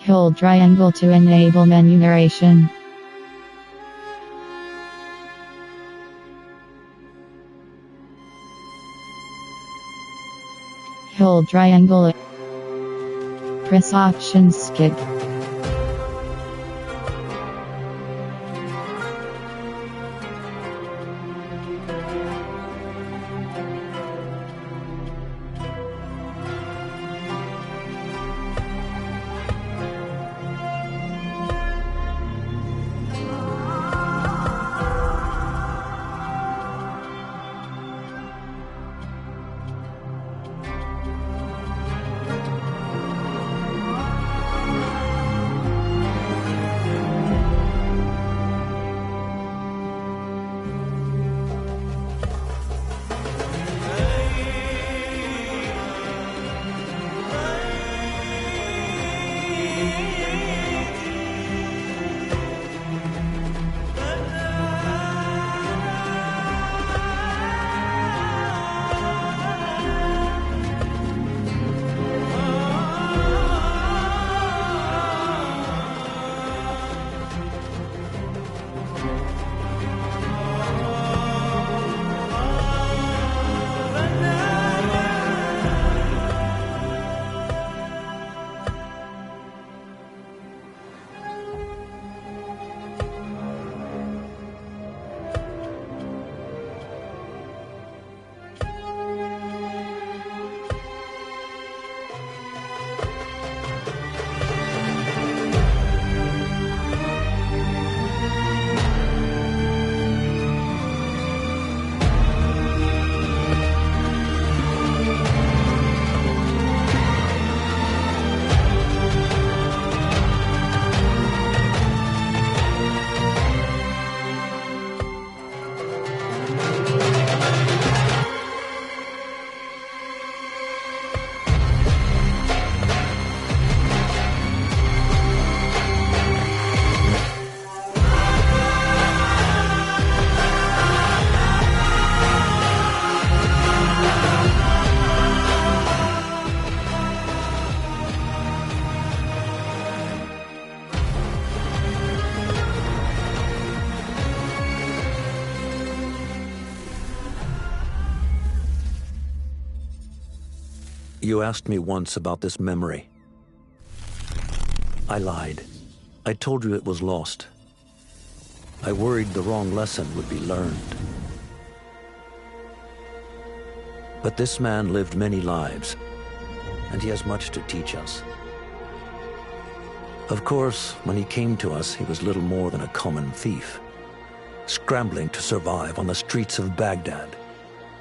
Hold triangle to enable menu narration. Hold triangle. Press option skip. You asked me once about this memory. I lied. I told you it was lost. I worried the wrong lesson would be learned. But this man lived many lives, and he has much to teach us. Of course, when he came to us, he was little more than a common thief, scrambling to survive on the streets of Baghdad,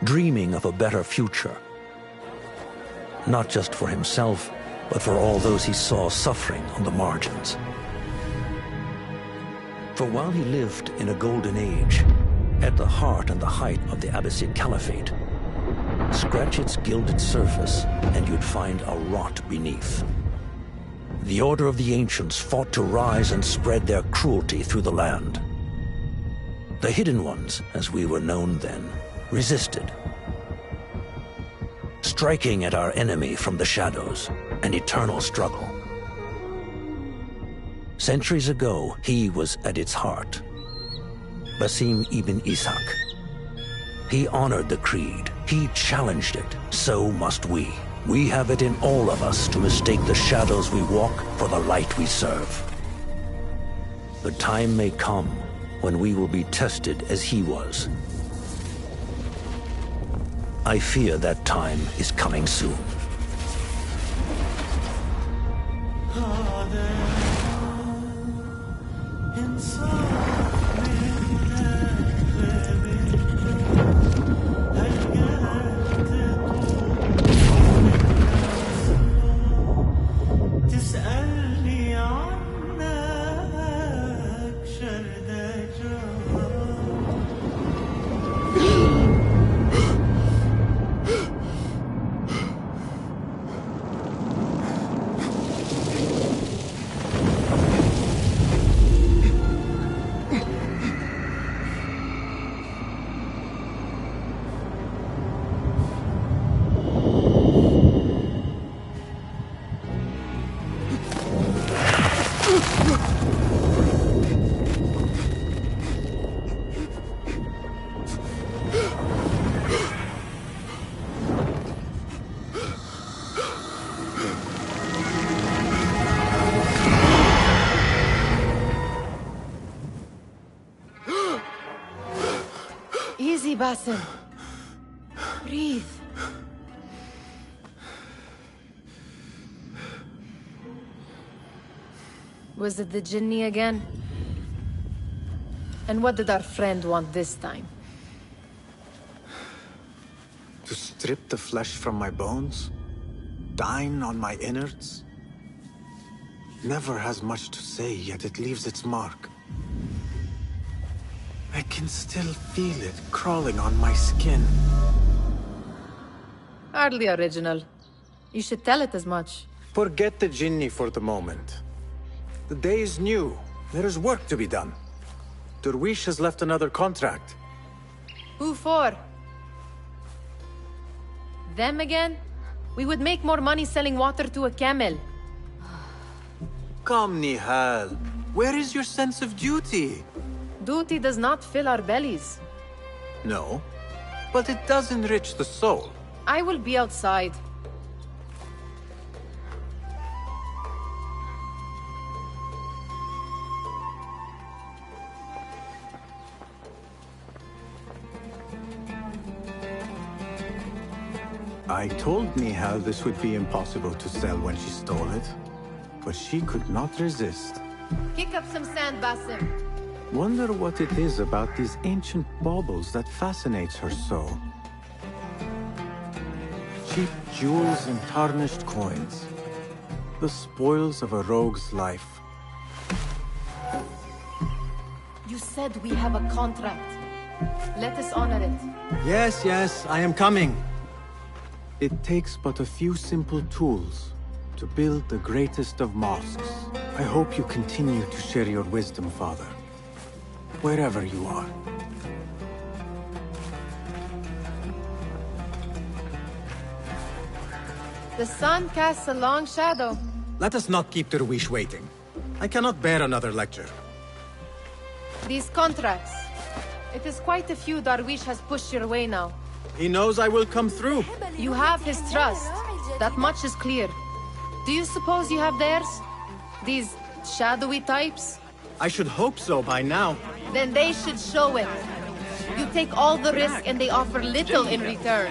dreaming of a better future. Not just for himself, but for all those he saw suffering on the margins. For while he lived in a golden age, at the heart and the height of the Abbasid Caliphate, scratch its gilded surface and you'd find a rot beneath. The Order of the Ancients fought to rise and spread their cruelty through the land. The Hidden Ones, as we were known then, resisted, striking at our enemy from the shadows, an eternal struggle. Centuries ago, he was at its heart, Basim ibn Ishaq. He honored the creed, he challenged it, so must we. We have it in all of us to mistake the shadows we walk for the light we serve. The time may come when we will be tested as he was. I fear that time is coming soon. Easy, Basim. Breathe. Was it the Jinni again? And what did our friend want this time? To strip the flesh from my bones? Dine on my innards? Never has much to say, yet it leaves its mark. I can still feel it crawling on my skin. Hardly original. You should tell it as much. Forget the Jinni for the moment. The day is new. There is work to be done. Derwish has left another contract. Who for? Them again? We would make more money selling water to a camel. Come, Nihal. Where is your sense of duty? Duty does not fill our bellies. No, but it does enrich the soul. I will be outside. I told Nihal this would be impossible to sell when she stole it, but she could not resist. Kick up some sand, Basim. Wonder what it is about these ancient baubles that fascinates her so. Cheap jewels and tarnished coins. The spoils of a rogue's life. You said we have a contract. Let us honor it. Yes, I am coming. It takes but a few simple tools to build the greatest of mosques. I hope you continue to share your wisdom, Father, wherever you are. The sun casts a long shadow. Let us not keep Derwish waiting. I cannot bear another lecture. These contracts. It is quite a few Darwish has pushed your way now. He knows I will come through. You have his trust. That much is clear. Do you suppose you have theirs? These shadowy types? I should hope so by now. Then they should show it. You take all the risk and they offer little in return.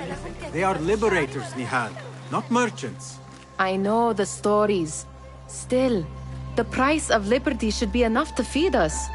They are liberators, Nihal, not merchants. I know the stories. Still, the price of liberty should be enough to feed us.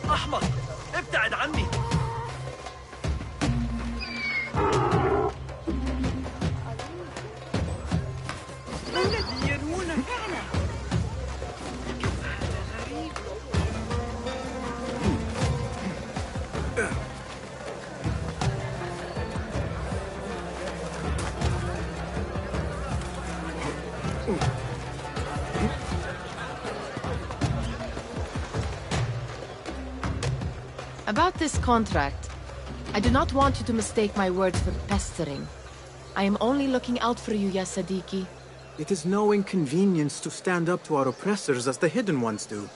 أحمق ابتعد عني. ما الذي ينوونه؟ About this contract, I do not want you to mistake my words for pestering. I am only looking out for you, ya Sadiki. It is no inconvenience to stand up to our oppressors as the Hidden Ones do.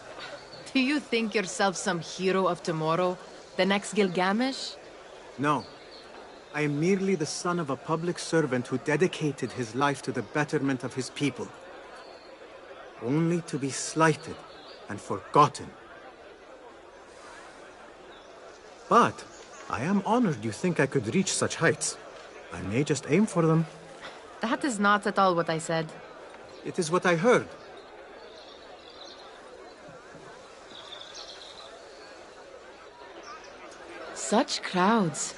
Do you think yourself some hero of tomorrow? The next Gilgamesh? No. I am merely the son of a public servant who dedicated his life to the betterment of his people. Only to be slighted and forgotten. But I am honored you think I could reach such heights. I may just aim for them. That is not at all what I said. It is what I heard. Such crowds.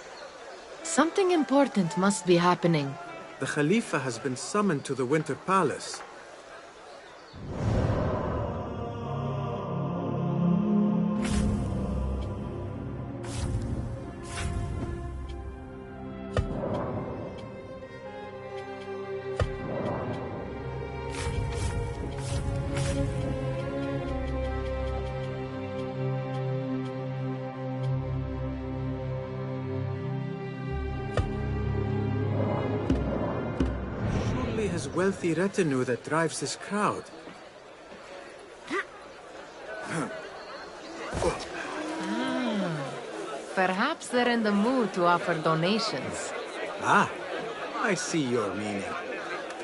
Something important must be happening. The Khalifa has been summoned to the Winter Palace. surely his wealthy retinue that drives this crowd. Perhaps they're in the mood to offer donations. Ah, I see your meaning.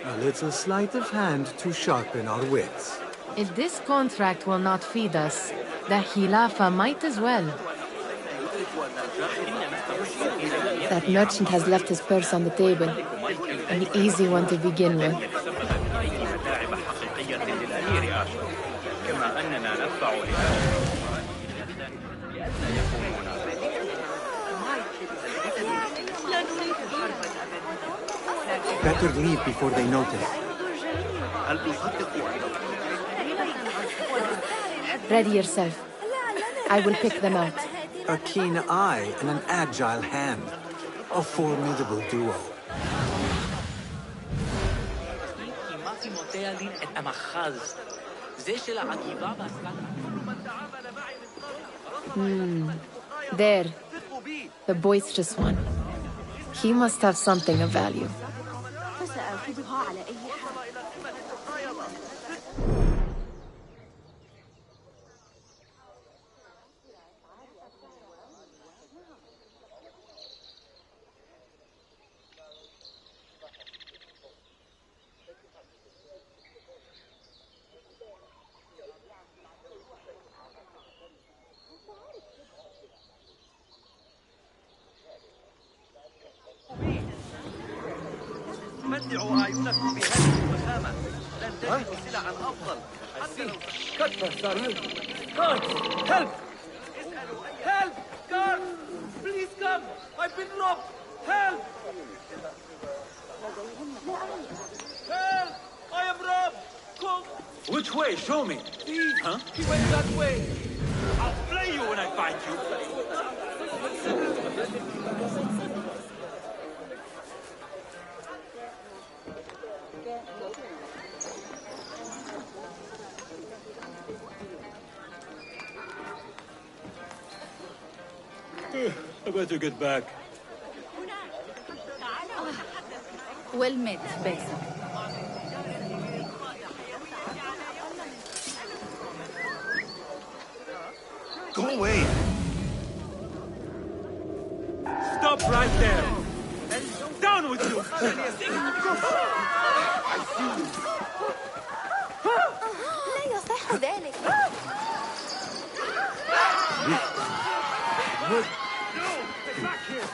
A little sleight of hand to sharpen our wits. If this contract will not feed us, the Khilafa might as well. That merchant has left his purse on the table. An easy one to begin with. Better leave before they notice. Ready yourself. I will pick them out. A keen eye and an agile hand. A formidable duo. There. The boisterous one. He must have something of value. متعوا أعينكم بهذه المسامة لن تجدوا سلعا أفضل حتى لو كتفة صار Guards! Help! Help! Guards! Please come! I've been robbed! Help! Help! I am robbed! Come! Which way? Show me. Huh? He went that way! I'll flay you when I find you! I better get back. Well met, Besa. Go away. Stop right there! Down with you! لا يصح ذلك. No! Get back here!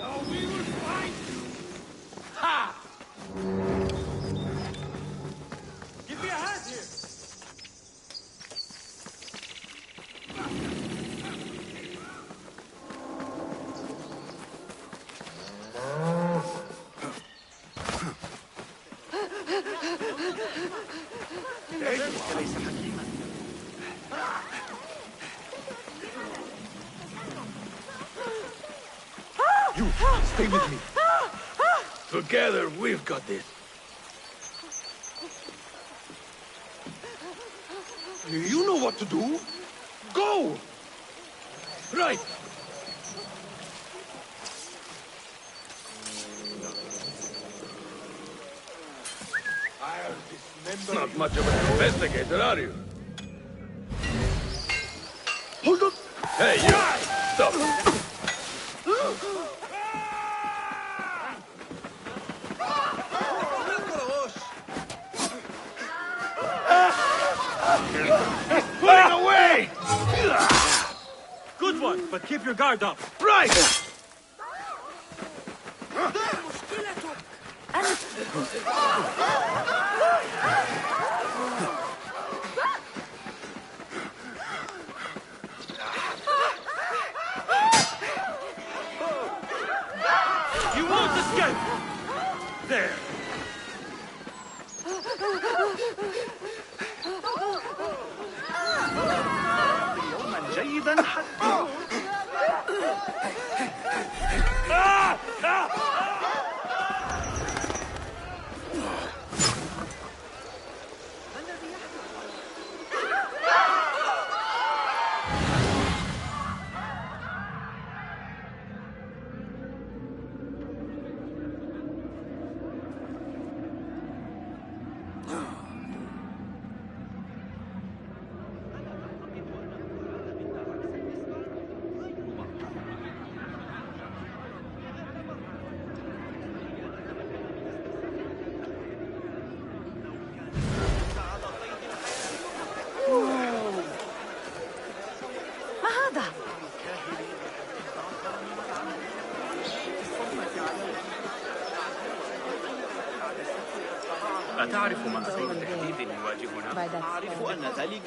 Oh, we will find you! Ha! Give me a hand here! ليس حكيما. You, stay with me. Together, we've got this. You know what to do. Go! Right. Not much of an investigator, are you? Hold up! Hey, you! Stop! He's pulling away! Good one, but keep your guard up. Right! You won't escape! There! يوما جيدا حتى أعرف من أي تهديد يواجهنا. أعرف أن ذلك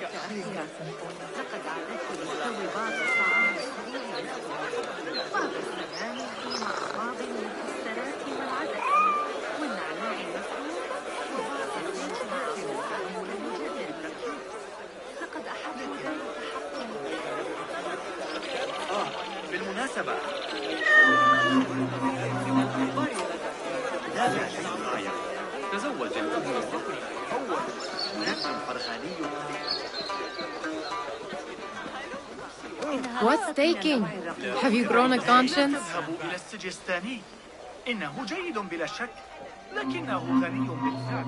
لقد عادت لتسوي بعض الطعام السوري بعض السوداني في مأخاذ المكسرات والعدس والنعناع المسلوق وبعض الخبز والتأمل المجدد. لقد أحببت ذلك حقا. بالمناسبة دافع شيء معي. تزوج الأم أول نجم فرغاني. What's taking? Have you grown a conscience? نذهب إلى السجستاني. إنه جيد بلا شك، لكنه غني بالفعل.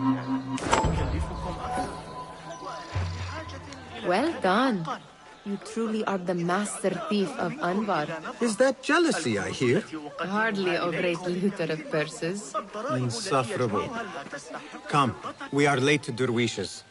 يكلفكم أكثر. Well done. You truly are the master thief of Anbar. Is that jealousy I hear? Hardly a great looter of purses. Insufferable. Come, we are late to Derwishes.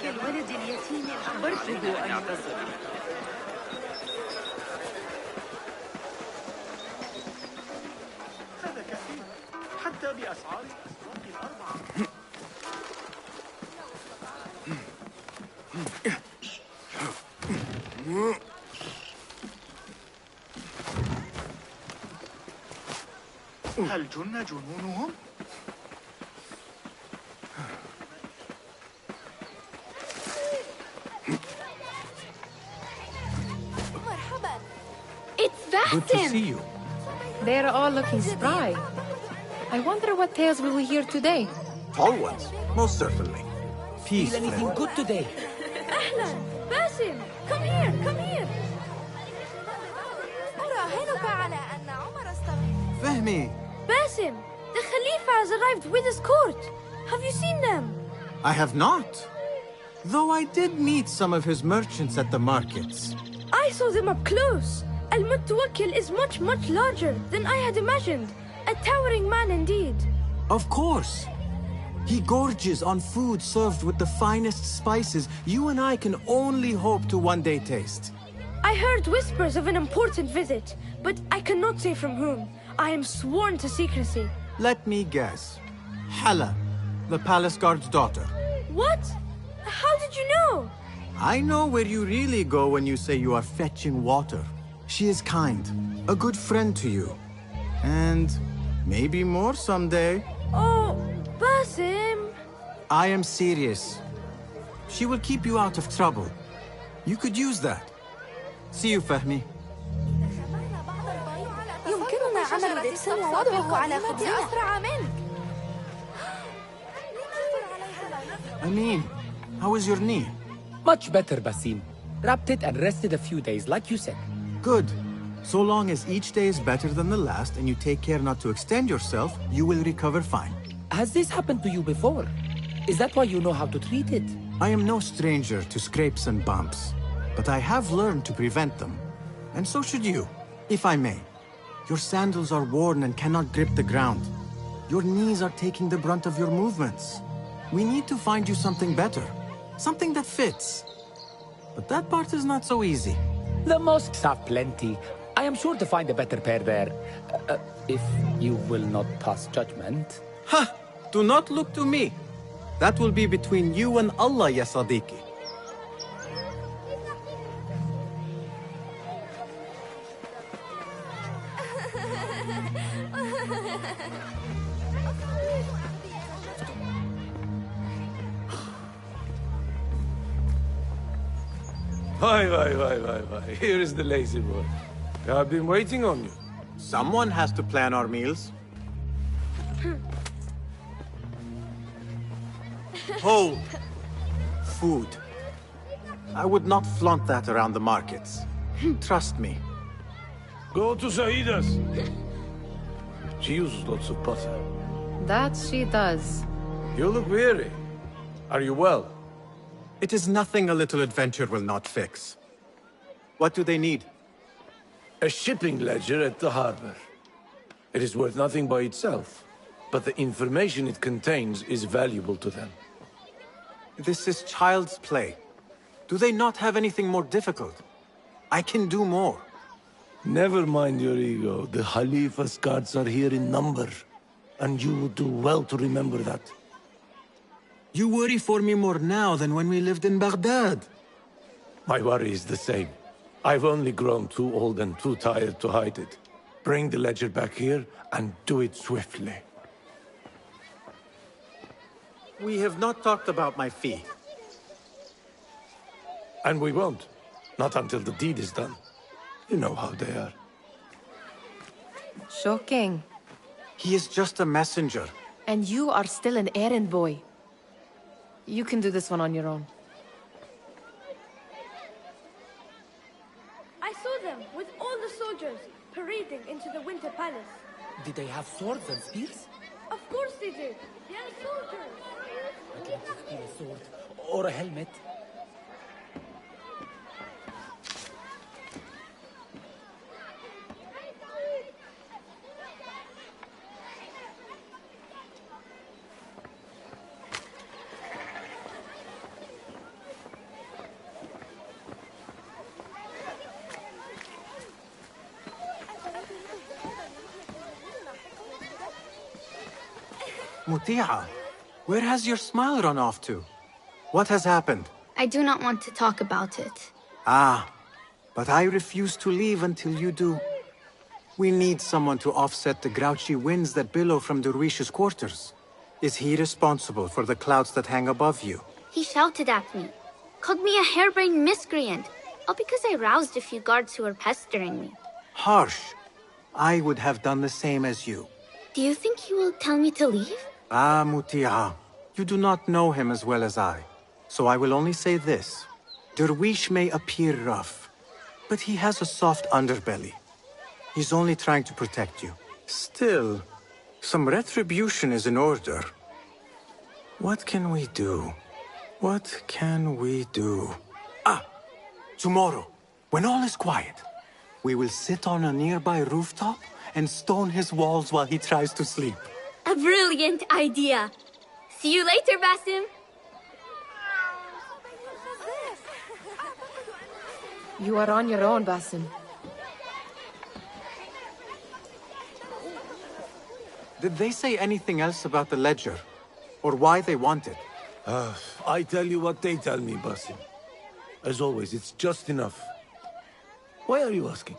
الولد اليتيم أخبرته أن يعتصر. هذا كثير حتى بأسعار الأسواق الأربعة. هل جن جنونهم؟ مرحبا. It's Good to see Bastin! you. They're all looking spry. I wonder what tales will we hear today? Tall ones, most certainly. Peace, anything friend. good today? أهلا باسم. Come here. Come here. أراهنك على أن عمر استغرب. Fehmi, Basim, the Khalifa has arrived with his court. Have you seen them? I have not. Though I did meet some of his merchants at the markets. I saw them up close. Al-Mutawakkil is much larger than I had imagined. A towering man indeed. Of course. He gorges on food served with the finest spices you and I can only hope to one day taste. I heard whispers of an important visit, but I cannot say from whom. I am sworn to secrecy. Let me guess. Hala, the palace guard's daughter. What? How did you know? I know where you really go when you say you are fetching water. She is kind, a good friend to you. And maybe more someday. Oh, Basim. I am serious. She will keep you out of trouble. You could use that. See you, Fahmi. يمكننا عمل دبسا ووضعه على خبزنا أسرع منك. I mean, how is your knee? Much better, Basim. Wrapped it and rested a few days, like you said. Good. So long as each day is better than the last and you take care not to extend yourself, you will recover fine. Has this happened to you before? Is that why you know how to treat it? I am no stranger to scrapes and bumps, but I have learned to prevent them. And so should you, if I may. Your sandals are worn and cannot grip the ground. Your knees are taking the brunt of your movements. We need to find you something better, something that fits. But that part is not so easy. The mosques have plenty. I am sure to find a better pair there. If you will not pass judgment. Ha! Do not look to me. That will be between you and Allah, ya Sadiqi. Why. Here is the lazy boy. I've been waiting on you. Someone has to plan our meals. Hold. Food. I would not flaunt that around the markets. Trust me. Go to Saida's. She uses lots of butter. That she does. You look weary. Are you well? It is nothing a little adventure will not fix. What do they need? A shipping ledger at the harbor. It is worth nothing by itself, but the information it contains is valuable to them. This is child's play. Do they not have anything more difficult? I can do more. Never mind your ego. The Khalifa's guards are here in number. And you would do well to remember that. You worry for me more now than when we lived in Baghdad. My worry is the same. I've only grown too old and too tired to hide it. Bring the ledger back here, and do it swiftly. We have not talked about my fee. And we won't. Not until the deed is done. You know how they are. Shocking. He is just a messenger. And you are still an errand boy. You can do this one on your own. I saw them with all the soldiers parading into the Winter Palace. Did they have swords and spears? Of course they did. They are soldiers. I'd like to steal a sword or a helmet. Muti'a, where has your smile run off to? What has happened? I do not want to talk about it. Ah, but I refuse to leave until you do. We need someone to offset the grouchy winds that billow from Derwish's quarters. Is he responsible for the clouds that hang above you? He shouted at me, called me a harebrained miscreant, all because I roused a few guards who were pestering me. Harsh. I would have done the same as you. Do you think he will tell me to leave? Ah, Muti'a, you do not know him as well as I. So I will only say this. Derwish may appear rough, but he has a soft underbelly. He's only trying to protect you. Still, some retribution is in order. What can we do? What can we do? Ah! Tomorrow, when all is quiet, we will sit on a nearby rooftop and stone his walls while he tries to sleep. A brilliant idea. See you later, Basim. You are on your own, Basim. Did they say anything else about the ledger? Or why they want it? I tell you what they tell me, Basim. As always, it's just enough. Why are you asking?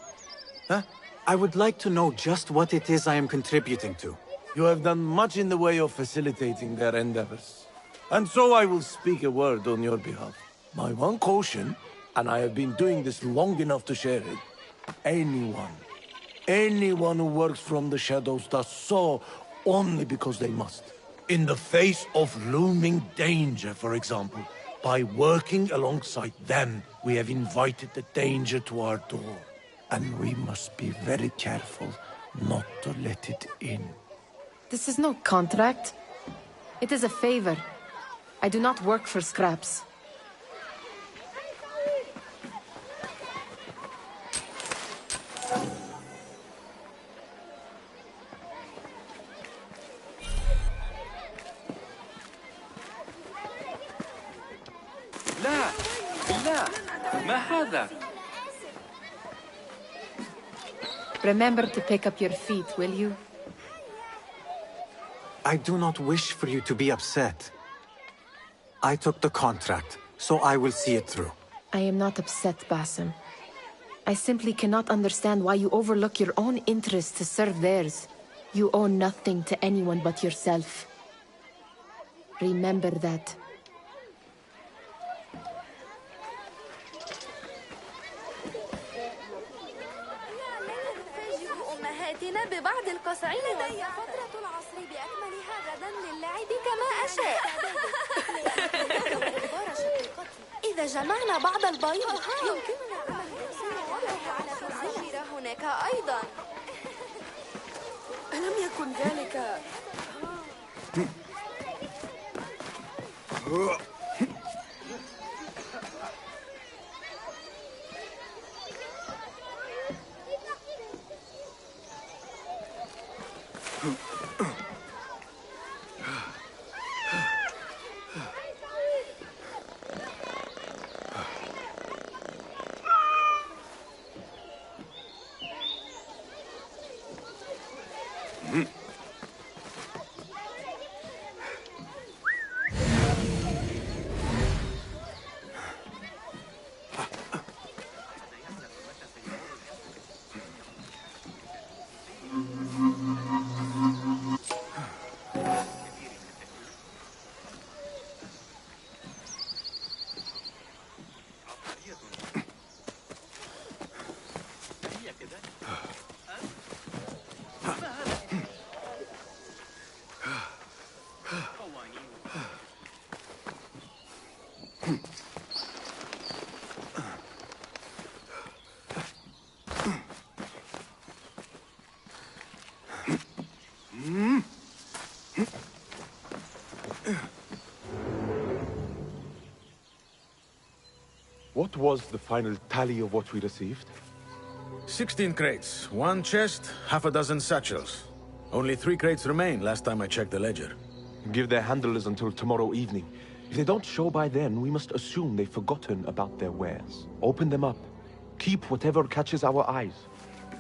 Huh? I would like to know just what it is I am contributing to. You have done much in the way of facilitating their endeavors. And so I will speak a word on your behalf. My one caution, and I have been doing this long enough to share it, anyone who works from the shadows does so only because they must. In the face of looming danger, for example. By working alongside them, we have invited the danger to our door. And we must be very careful not to let it in. This is no contract. It is a favor. I do not work for scraps. لا لا ما هذا؟ Remember to pick up your feet, will you? I do not wish for you to be upset. I took the contract, so I will see it through. I am not upset, Basim. I simply cannot understand why you overlook your own interests to serve theirs. You owe nothing to anyone but yourself. Remember that. ببعض القصعين لدي فترة العصر بأكملها غدا للعب كما أشاء. إذا جمعنا بعض البيض يمكننا عمل يصير وضعه على فزيرة هناك أيضا. ألم يكن ذلك؟ What was the final tally of what we received? 16 crates, 1 chest, half a dozen satchels. Only 3 crates remain last time I checked the ledger. Give their handlers until tomorrow evening. If they don't show by then, we must assume they've forgotten about their wares. Open them up. Keep whatever catches our eyes.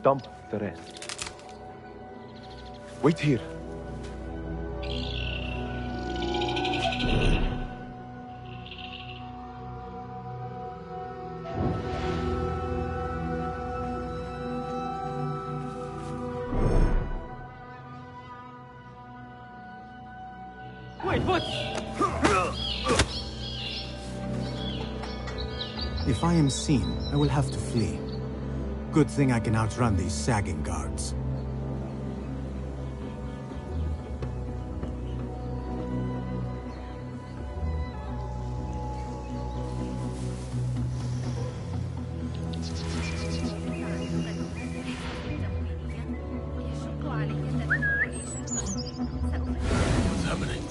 Dump the rest. Wait here. Wait, what? If I am seen, I will have to flee. Good thing I can outrun these sagging guards. What's happening?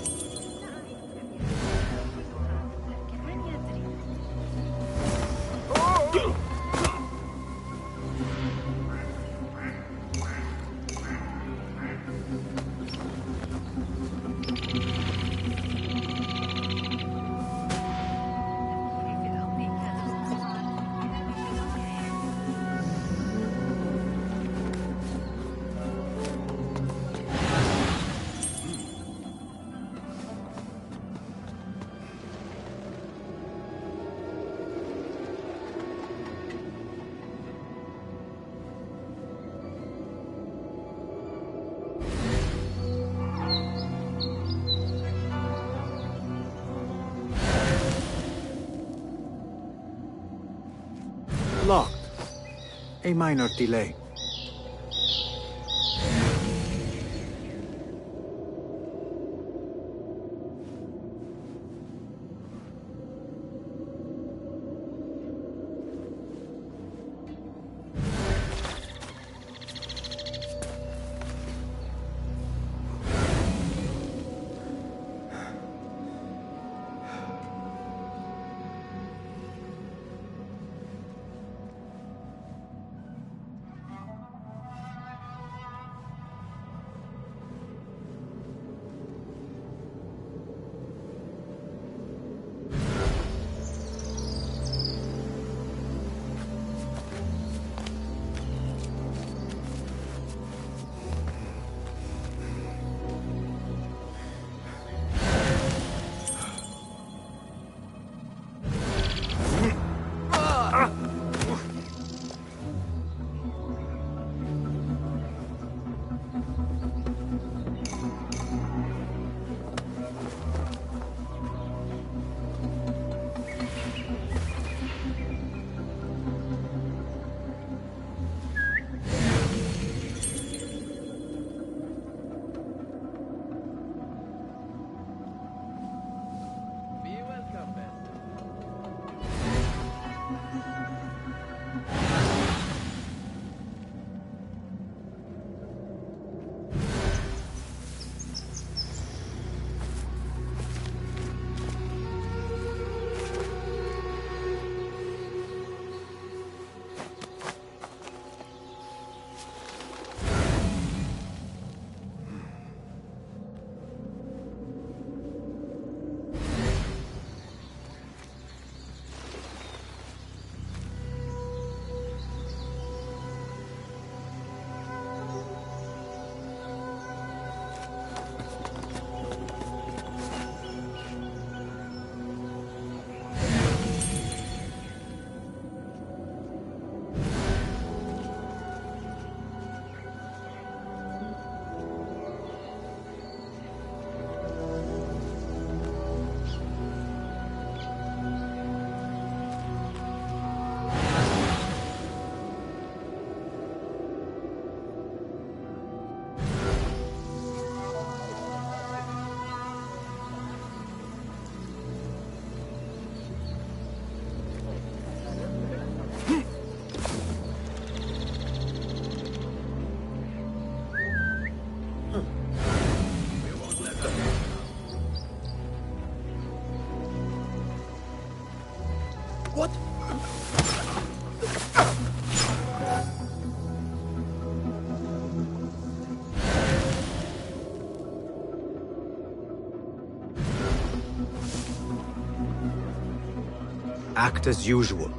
Locked. A minor delay. Act as usual.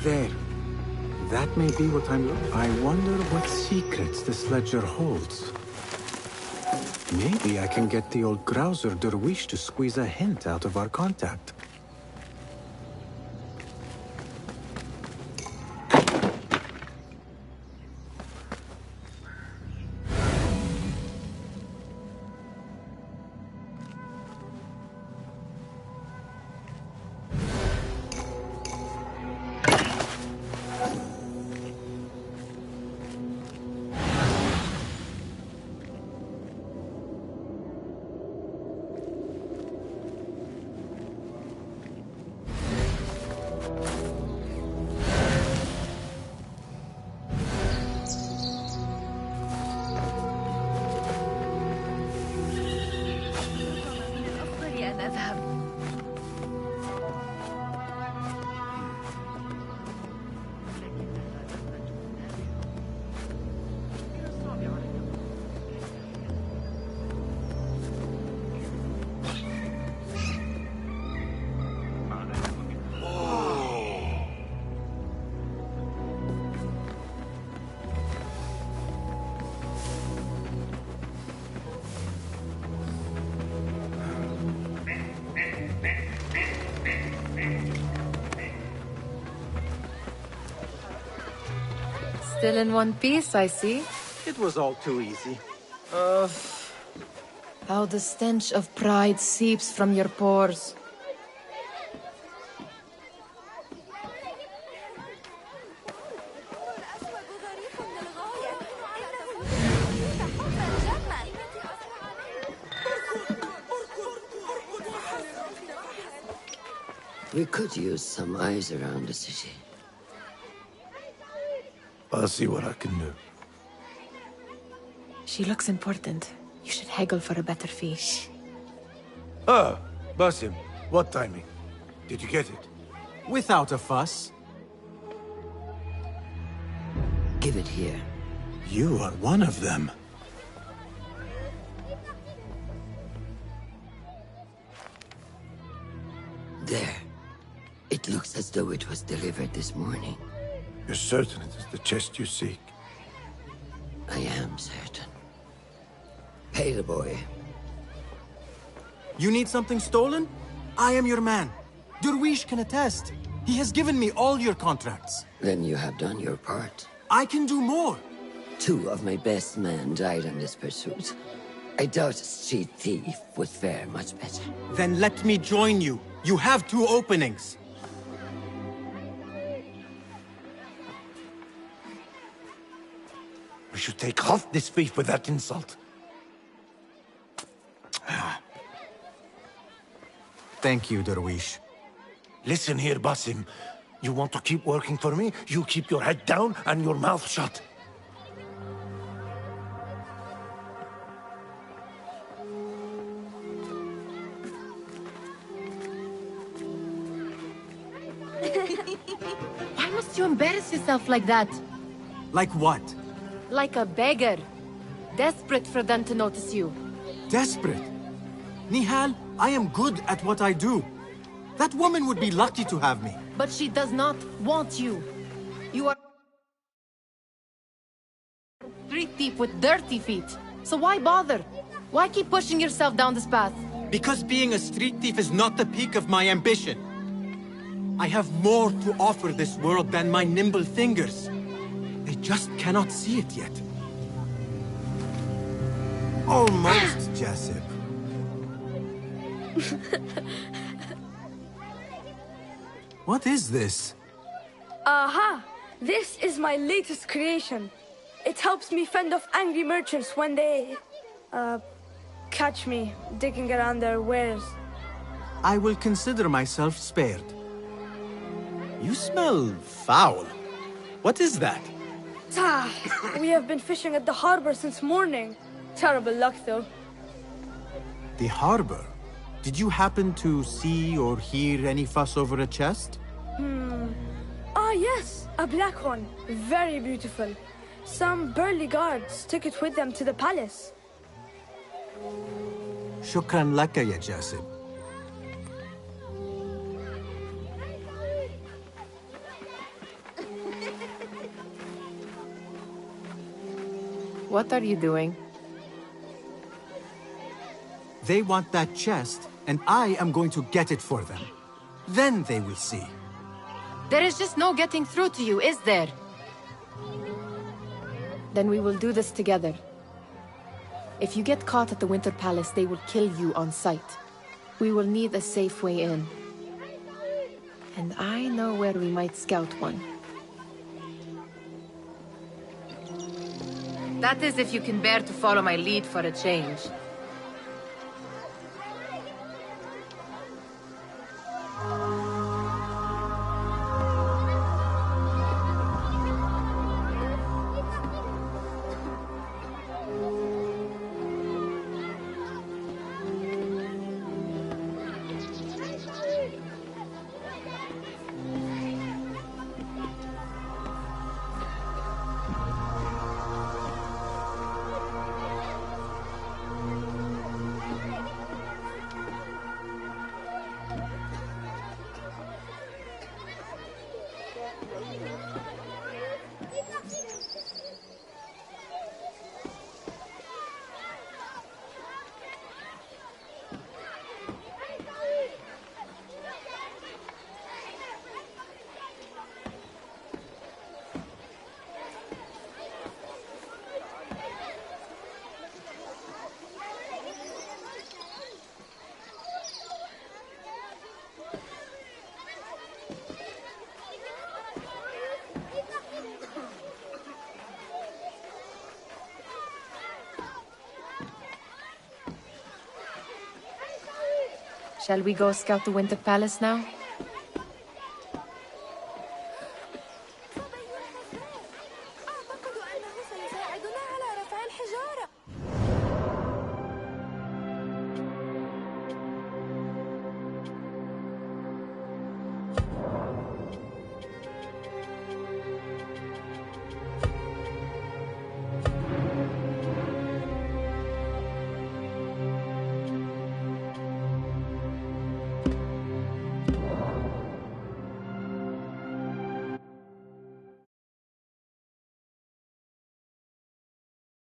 There. That may be what I'm looking for. I wonder what secrets this ledger holds. Maybe I can get the old grouser Derwish to squeeze a hint out of our contact. Still in one piece, I see. It was all too easy. How the stench of pride seeps from your pores. We could use some eyes around the city. I'll see what I can do. She looks important. You should haggle for a better fee. Ah, Basim, what timing? Did you get it? Without a fuss. Give it here. You are one of them. There. It looks as though it was delivered this morning. You're certain it is the chest you seek? I am certain. Pay the boy. You need something stolen? I am your man. Derwish can attest. He has given me all your contracts. Then you have done your part. I can do more. 2 of my best men died in this pursuit. I doubt a street thief would fare much better. Then let me join you. You have 2 openings. We should take half this thief with that insult. Thank you, Derwish. Listen here, Basim. You want to keep working for me? You keep your head down and your mouth shut. Why must you embarrass yourself like that? Like what? Like a beggar. Desperate for them to notice you. Desperate? Nihal, I am good at what I do. That woman would be lucky to have me. But she does not want you. You are a street thief with dirty feet. So why bother? Why keep pushing yourself down this path? Because being a street thief is not the peak of my ambition. I have more to offer this world than my nimble fingers. They just cannot see it yet. Almost, Jessup. What is this? Aha! This is my latest creation. It helps me fend off angry merchants when they... catch me digging around their wares. I will consider myself spared. You smell foul. What is that? We have been fishing at the harbor since morning. Terrible luck, though. The harbor? Did you happen to see or hear any fuss over a chest? Ah, yes, a black one. Very beautiful. Some burly guards took it with them to the palace. Shukran laka ya Jasib. What are you doing? They want that chest, and I am going to get it for them. Then they will see. There is just no getting through to you, is there? Then we will do this together. If you get caught at the Winter Palace, they will kill you on sight. We will need a safe way in. And I know where we might scout one. That is if you can bear to follow my lead for a change. Shall we go scout the Winter Palace now?